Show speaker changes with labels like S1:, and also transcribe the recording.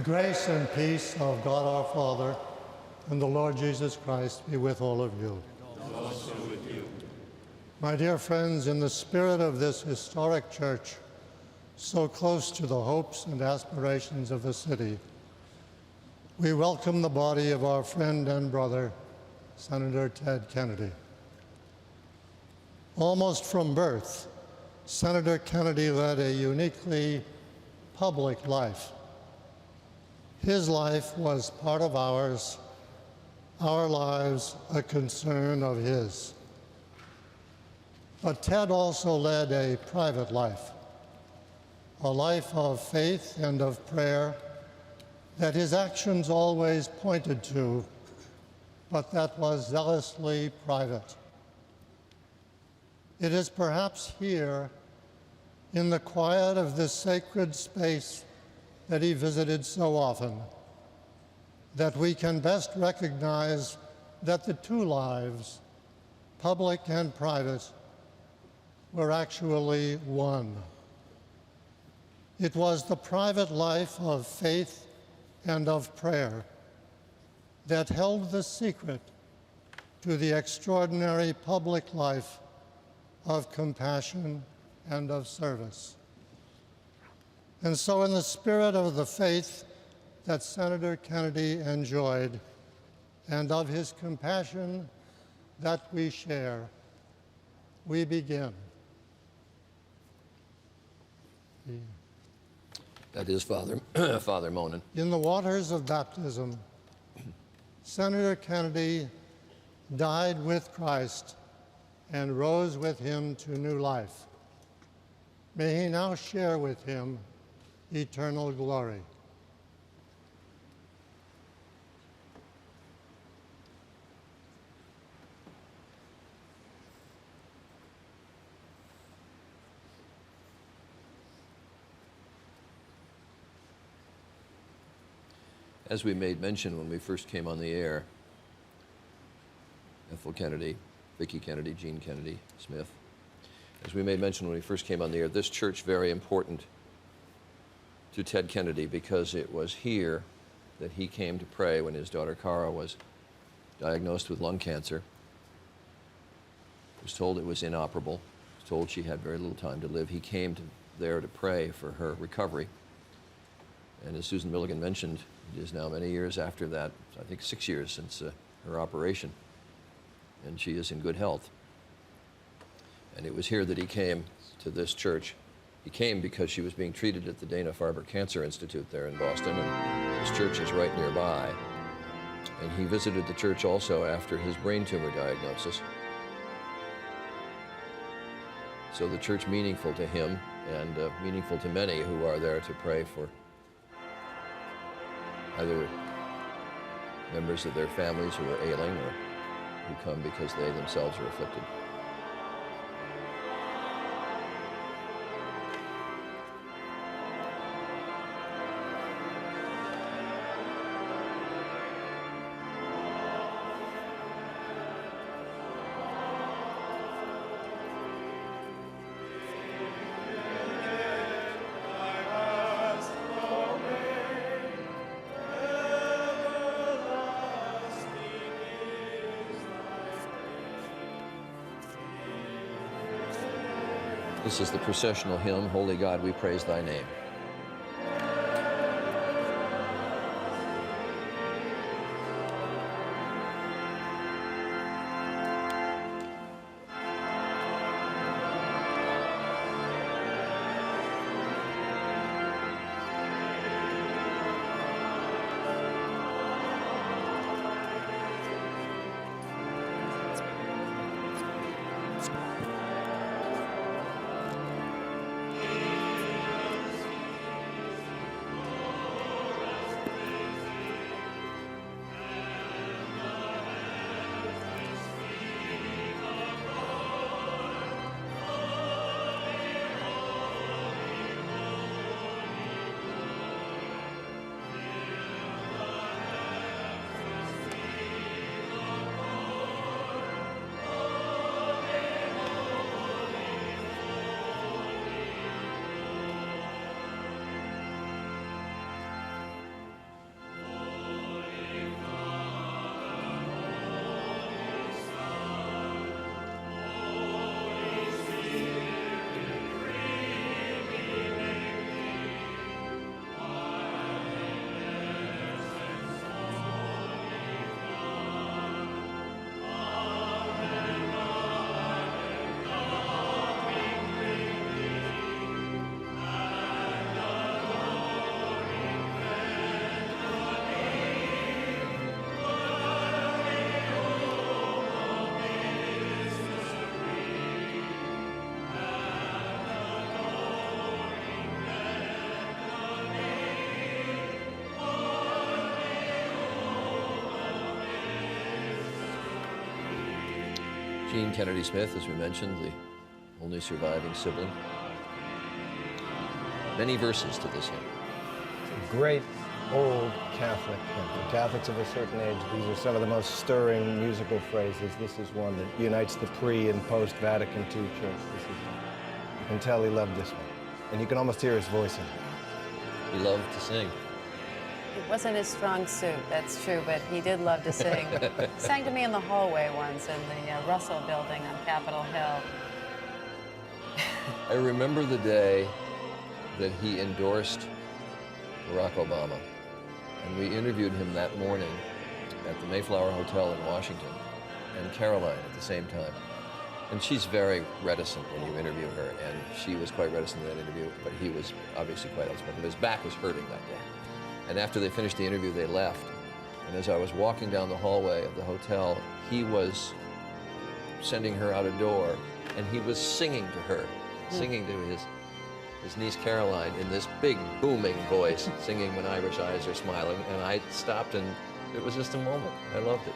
S1: grace and peace of God our Father and the Lord Jesus Christ be with all of you.
S2: And also with you.
S1: My dear friends, in the spirit of this historic church, so close to the hopes and aspirations of the city, we welcome the body of our friend and brother, Senator Ted Kennedy. Almost from birth, Senator Kennedy led a uniquely public life. His life was part of ours, our lives a concern of his. But Ted also led a private life, a life of faith and of prayer that his actions always pointed to, but that was zealously private. It is perhaps here, in the quiet of this sacred space that he visited so often, that we can best recognize that the two lives, public and private, were actually one. It was the private life of faith and of prayer that held the secret to the extraordinary public life of compassion and of service. And so in the spirit of the faith that Senator Kennedy enjoyed and of his compassion that we share, we begin.
S3: That is Father Monin.
S1: In the waters of baptism, Senator Kennedy died with Christ and rose with him to new life. May he now share with him eternal glory.
S3: As we made mention when we first came on the air, Ethel Kennedy, Vicki Kennedy, Jean Kennedy, Smith, as we made mention when we first came on the air, this church very important to Ted Kennedy because it was here that he came to pray when his daughter Cara was diagnosed with lung cancer. He was told it was inoperable. He was told she had very little time to live. He came there to pray for her recovery. And as Susan Milligan mentioned, it is now many years after that, I think 6 years since her operation, and she is in good health. And it was here that he came to this church. He came because she was being treated at the Dana-Farber Cancer Institute there in Boston, and this church is right nearby. And he visited the church also after his brain tumor diagnosis. So the church meaningful to him and meaningful to many who are there to pray for either members of their families who are ailing or who come because they themselves are afflicted. This is the processional hymn, Holy God, we praise thy name. Gene Kennedy Smith, as we mentioned, the only surviving sibling. Many verses to this hymn.
S4: Great old Catholic hymn. For Catholics of a certain age, these are some of the most stirring musical phrases. This is one that unites the pre- and post-Vatican II church. This is one. You can tell he loved this one. And you can almost hear his voice in it.
S3: He loved to sing.
S5: It wasn't his strong suit, that's true, but he did love to sing. He sang to me in the hallway once in the Russell Building on Capitol Hill.
S3: I remember the day that he endorsed Barack Obama, and we interviewed him that morning at the Mayflower Hotel in Washington, and Caroline at the same time. And she's very reticent when you interview her, and she was quite reticent in that interview, but he was obviously quite outspoken. His back was hurting that day. And after they finished the interview, they left. And as I was walking down the hallway of the hotel, he was sending her out a door, and he was singing to her, singing to his niece Caroline in this big booming voice, singing When Irish Eyes Are Smiling. And I stopped, and it was just a moment. I loved it.